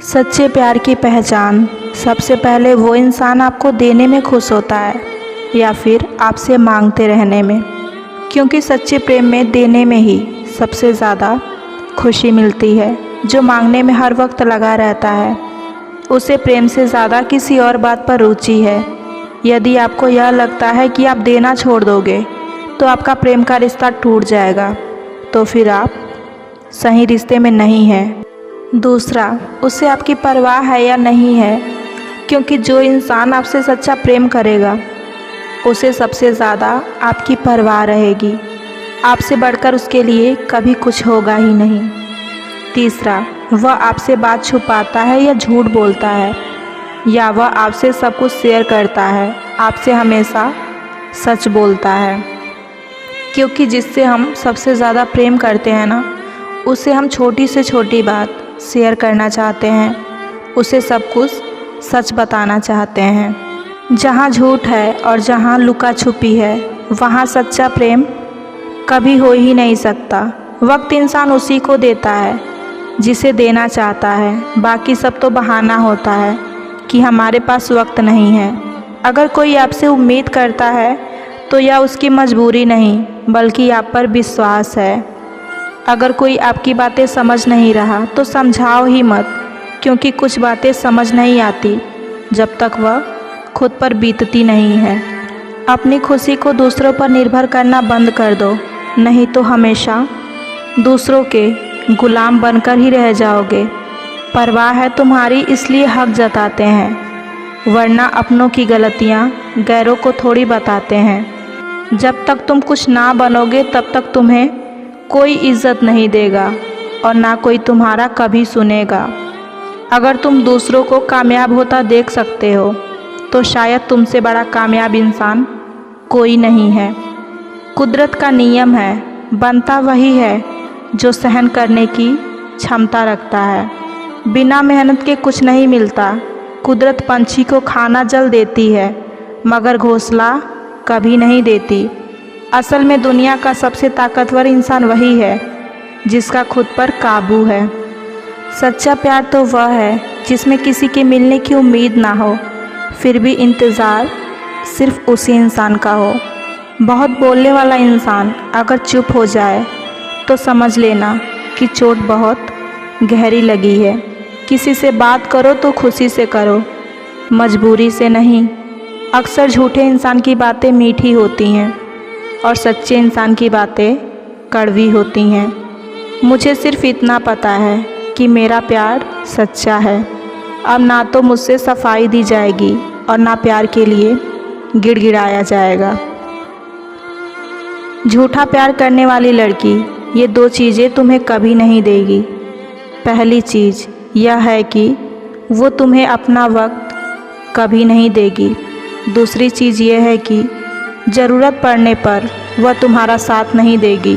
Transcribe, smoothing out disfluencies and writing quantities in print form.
सच्चे प्यार की पहचान। सबसे पहले वो इंसान आपको देने में खुश होता है या फिर आपसे मांगते रहने में, क्योंकि सच्चे प्रेम में देने में ही सबसे ज़्यादा खुशी मिलती है। जो मांगने में हर वक्त लगा रहता है उसे प्रेम से ज़्यादा किसी और बात पर रुचि है। यदि आपको यह लगता है कि आप देना छोड़ दोगे तो आपका प्रेम का रिश्ता टूट जाएगा, तो फिर आप सही रिश्ते में नहीं हैं। दूसरा, उसे आपकी परवाह है या नहीं है, क्योंकि जो इंसान आपसे सच्चा प्रेम करेगा उसे सबसे ज़्यादा आपकी परवाह रहेगी। आपसे बढ़कर उसके लिए कभी कुछ होगा ही नहीं। तीसरा, वह आपसे बात छुपाता है या झूठ बोलता है, या वह आपसे सब कुछ शेयर करता है, आपसे हमेशा सच बोलता है। क्योंकि जिससे हम सबसे ज़्यादा प्रेम करते हैं ना, उसे हम छोटी से छोटी बात शेयर करना चाहते हैं, उसे सब कुछ सच बताना चाहते हैं। जहाँ झूठ है और जहाँ लुका छुपी है वहाँ सच्चा प्रेम कभी हो ही नहीं सकता। वक्त इंसान उसी को देता है जिसे देना चाहता है, बाकी सब तो बहाना होता है कि हमारे पास वक्त नहीं है। अगर कोई आपसे उम्मीद करता है तो यह उसकी मजबूरी नहीं बल्कि आप पर विश्वास है। अगर कोई आपकी बातें समझ नहीं रहा तो समझाओ ही मत, क्योंकि कुछ बातें समझ नहीं आती जब तक वह खुद पर बीतती नहीं है। अपनी खुशी को दूसरों पर निर्भर करना बंद कर दो, नहीं तो हमेशा दूसरों के गुलाम बनकर ही रह जाओगे। परवाह है तुम्हारी इसलिए हक जताते हैं, वरना अपनों की गलतियाँ गैरों को थोड़ी बताते हैं। जब तक तुम कुछ ना बनोगे तब तक तुम्हें कोई इज्जत नहीं देगा और ना कोई तुम्हारा कभी सुनेगा। अगर तुम दूसरों को कामयाब होता देख सकते हो तो शायद तुमसे बड़ा कामयाब इंसान कोई नहीं है। कुदरत का नियम है, बनता वही है जो सहन करने की क्षमता रखता है। बिना मेहनत के कुछ नहीं मिलता। कुदरत पंछी को खाना जल देती है मगर घोंसला कभी नहीं देती। असल में दुनिया का सबसे ताकतवर इंसान वही है जिसका खुद पर काबू है। सच्चा प्यार तो वह है जिसमें किसी के मिलने की उम्मीद ना हो, फिर भी इंतज़ार सिर्फ उसी इंसान का हो। बहुत बोलने वाला इंसान अगर चुप हो जाए तो समझ लेना कि चोट बहुत गहरी लगी है। किसी से बात करो तो खुशी से करो, मजबूरी से नहीं। अक्सर झूठे इंसान की बातें मीठी होती हैं और सच्चे इंसान की बातें कड़वी होती हैं। मुझे सिर्फ इतना पता है कि मेरा प्यार सच्चा है। अब ना तो मुझसे सफाई दी जाएगी और ना प्यार के लिए गिड़गिड़ाया जाएगा। झूठा प्यार करने वाली लड़की ये दो चीज़ें तुम्हें कभी नहीं देगी। पहली चीज़ यह है कि वो तुम्हें अपना वक्त कभी नहीं देगी। दूसरी चीज़ यह है कि ज़रूरत पड़ने पर वह तुम्हारा साथ नहीं देगी।